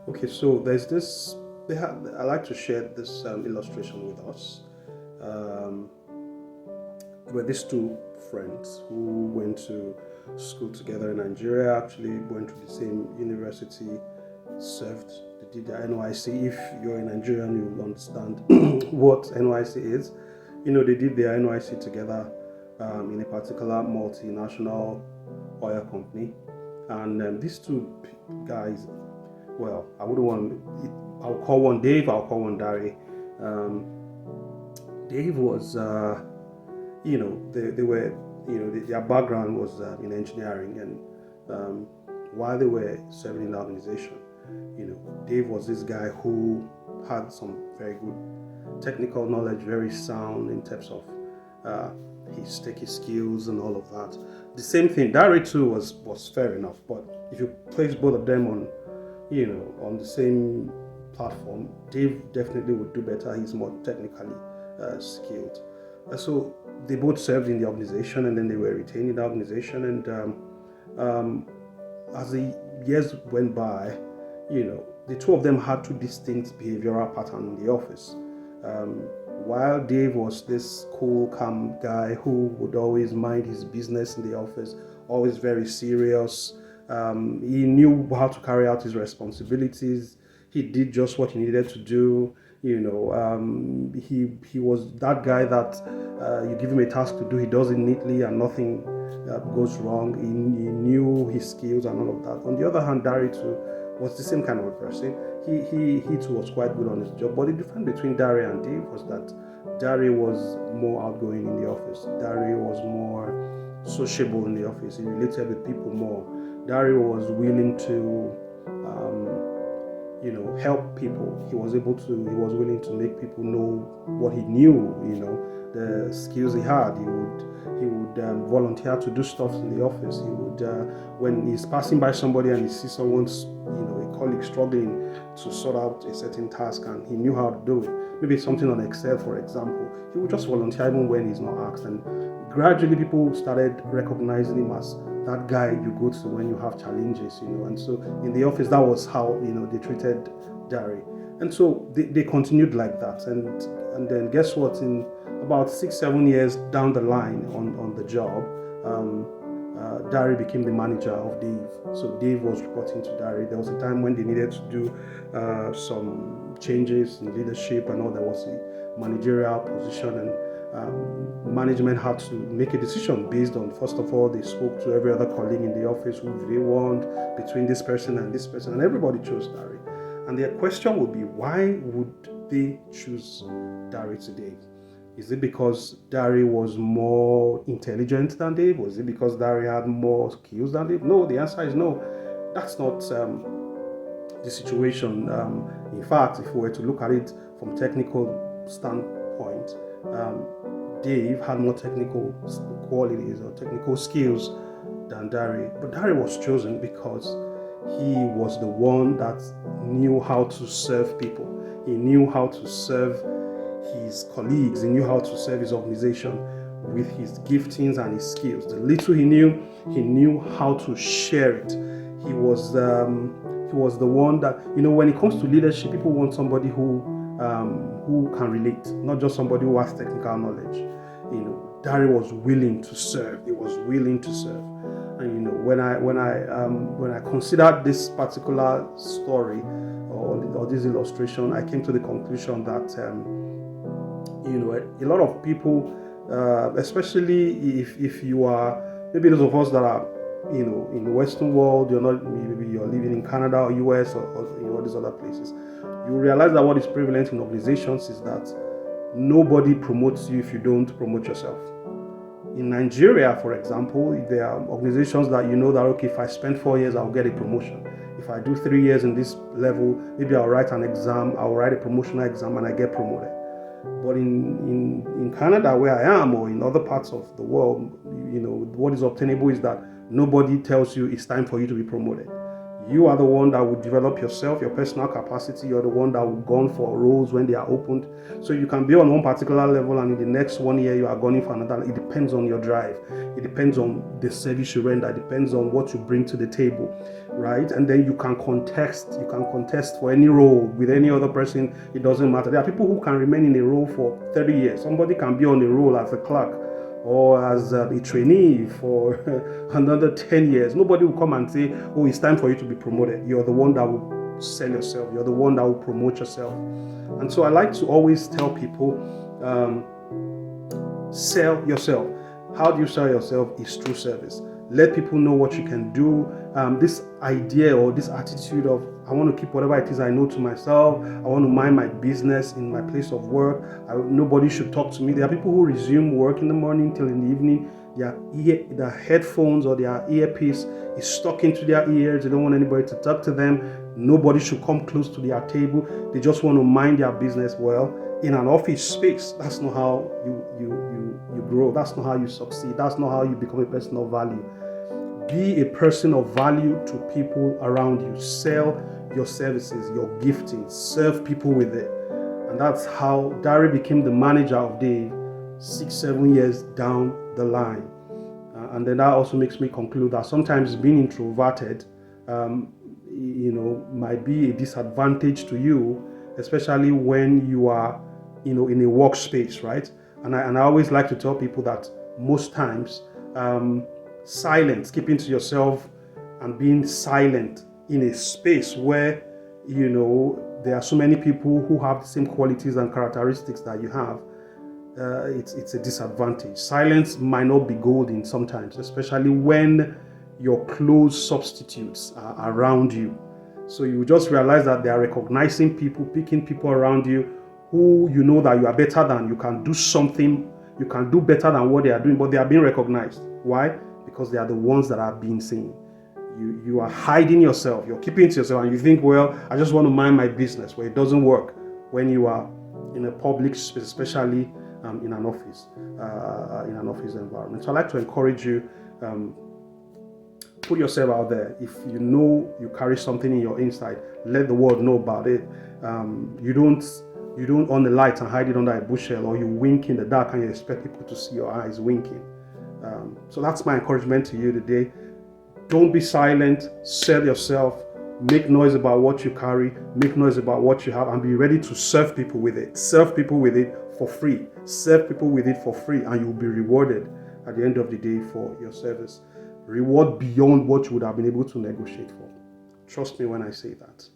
Okay, so there's this. I like to share this illustration with us. Um, were these two friends who went to school together in Nigeria, actually went to the same university, served, they did their NYC. If you're a Nigerian, you will understand what NYC is. They did their NYC together in a particular multinational oil company. And these two guys, well, I wouldn't want, I'll call one Dave, I'll call one Dari. Um, Dave was they were, their background was in engineering, and um, while they were serving in the organization, Dave was this guy who had some very good technical knowledge, very sound in terms of uh, his techie skills and all of that. The same thing, Dari too was fair enough, but if you place both of them on, on the same platform, Dave definitely would do better. He's more technically skilled. So they both served in the organization, and then they were retained in the organization. And um, as the years went by, the two of them had two distinct behavioral patterns in the office. Um, while Dave was this cool, calm guy who would always mind his business in the office, always very serious, he knew how to carry out his responsibilities. He did just what he needed to do. He was that guy that you give him a task to do, he does it neatly and nothing goes wrong. He knew his skills and all of that. On the other hand, Dari too was the same kind of a person. He too was quite good on his job. But the difference between Dari and Dave was that Dari was more outgoing in the office. Dari was more sociable in the office. He related with people more. Dari was willing to help people. He was willing to make people know what he knew, the skills he had. He would volunteer to do stuff in the office. He would, when he's passing by somebody and he sees someone's, a colleague struggling to sort out a certain task and he knew how to do it, maybe something on Excel, for example, he would just volunteer even when he's not asked. And gradually people started recognizing him as that guy you go to when you have challenges, and so in the office, that was how, they treated Dari. And so they continued like that. And then guess what? In about 6-7 years down the line on the job, Dari became the manager of Dave. So Dave was reporting to Dari. There was a time when they needed to do some changes in leadership and all. There was a managerial position, and management had to make a decision based on, first of all, they spoke to every other colleague in the office, who they want between this person, and everybody chose Dari. And their question would be, why would they choose Dari today? Is it because Dari was more intelligent than Dave? Was it because Dari had more skills than Dave? No, the answer is no. That's not the situation. In fact, if we were to look at it from technical standpoint, Dave had more technical qualities or technical skills than Dari. But Dari was chosen because he was the one that knew how to serve people. He knew how to serve his colleagues. He knew how to serve his organization with his giftings and his skills. The little he knew how to share it. He was the one that, when it comes to leadership, people want somebody who can relate, not just somebody who has technical knowledge. Dari was willing to serve. He was willing to serve. And when I considered this particular story or this illustration, I came to the conclusion that a lot of people, especially if you are, maybe those of us that are in the Western world, maybe you're living in Canada or US or these other places, you realize that what is prevalent in organizations is that nobody promotes you if you don't promote yourself. In Nigeria, for example, there are organizations that that, okay, if I spend 4 years, I'll get a promotion. If I do 3 years in this level, maybe I'll write an exam, I'll write a promotional exam and I get promoted. But in Canada, where I am, or in other parts of the world, what is obtainable is that nobody tells you it's time for you to be promoted. You are the one that will develop yourself, your personal capacity. You're the one that will go on for roles when they are opened. So you can be on one particular level, and in the next 1 year you are going for another. It depends on your drive. It depends on the service you render. It depends on what you bring to the table, right? And then you can contest. You can contest for any role with any other person. It doesn't matter. There are people who can remain in a role for 30 years. Somebody can be on a role as a clerk or as a trainee for another 10 years. Nobody will come and say, oh, it's time for you to be promoted. You're the one that will sell yourself. You're the one that will promote yourself. And so I like to always tell people, sell yourself. How do you sell yourself? Is through service. Let people know what you can do. This idea or this attitude of, I want to keep whatever it is I know to myself. I want to mind my business in my place of work. Nobody should talk to me. There are people who resume work in the morning till in the evening. Their headphones or their earpiece is stuck into their ears. They don't want anybody to talk to them. Nobody should come close to their table. They just want to mind their business. Well, in an office space, that's not how you grow. That's not how you succeed. That's not how you become a person of value. Be a person of value to people around you. Sell your services, your gifting. Serve people with it. And that's how Dari became the manager of Dave 6-7 years down the line. And then that also makes me conclude that sometimes being introverted, might be a disadvantage to you, especially when you are, in a workspace, right? And I always like to tell people that most times, silence, keeping to yourself and being silent in a space where, there are so many people who have the same qualities and characteristics that you have, it's a disadvantage. Silence might not be golden sometimes, especially when your close substitutes are around you. So you just realize that they are recognizing people, picking people around you who you know that you are better than. You can do something, you can do better than what they are doing, but they are being recognized. Why? Because they are the ones that are being seen. You are hiding yourself, you're keeping to yourself, and you think, well, I just want to mind my business. Well, it doesn't work when you are in a public space, especially in an office environment. So I like to encourage you, put yourself out there. If you know you carry something in your inside, let the world know about it. You don't on the light and hide it under a bushel, or you wink in the dark and you expect people to see your eyes winking. So that's my encouragement to you today. Don't be silent. Sell yourself. Make noise about what you carry. Make noise about what you have, and be ready to serve people with it. Serve people with it for free. Serve people with it for free, and you'll be rewarded at the end of the day for your service. Reward beyond what you would have been able to negotiate for. Trust me when I say that.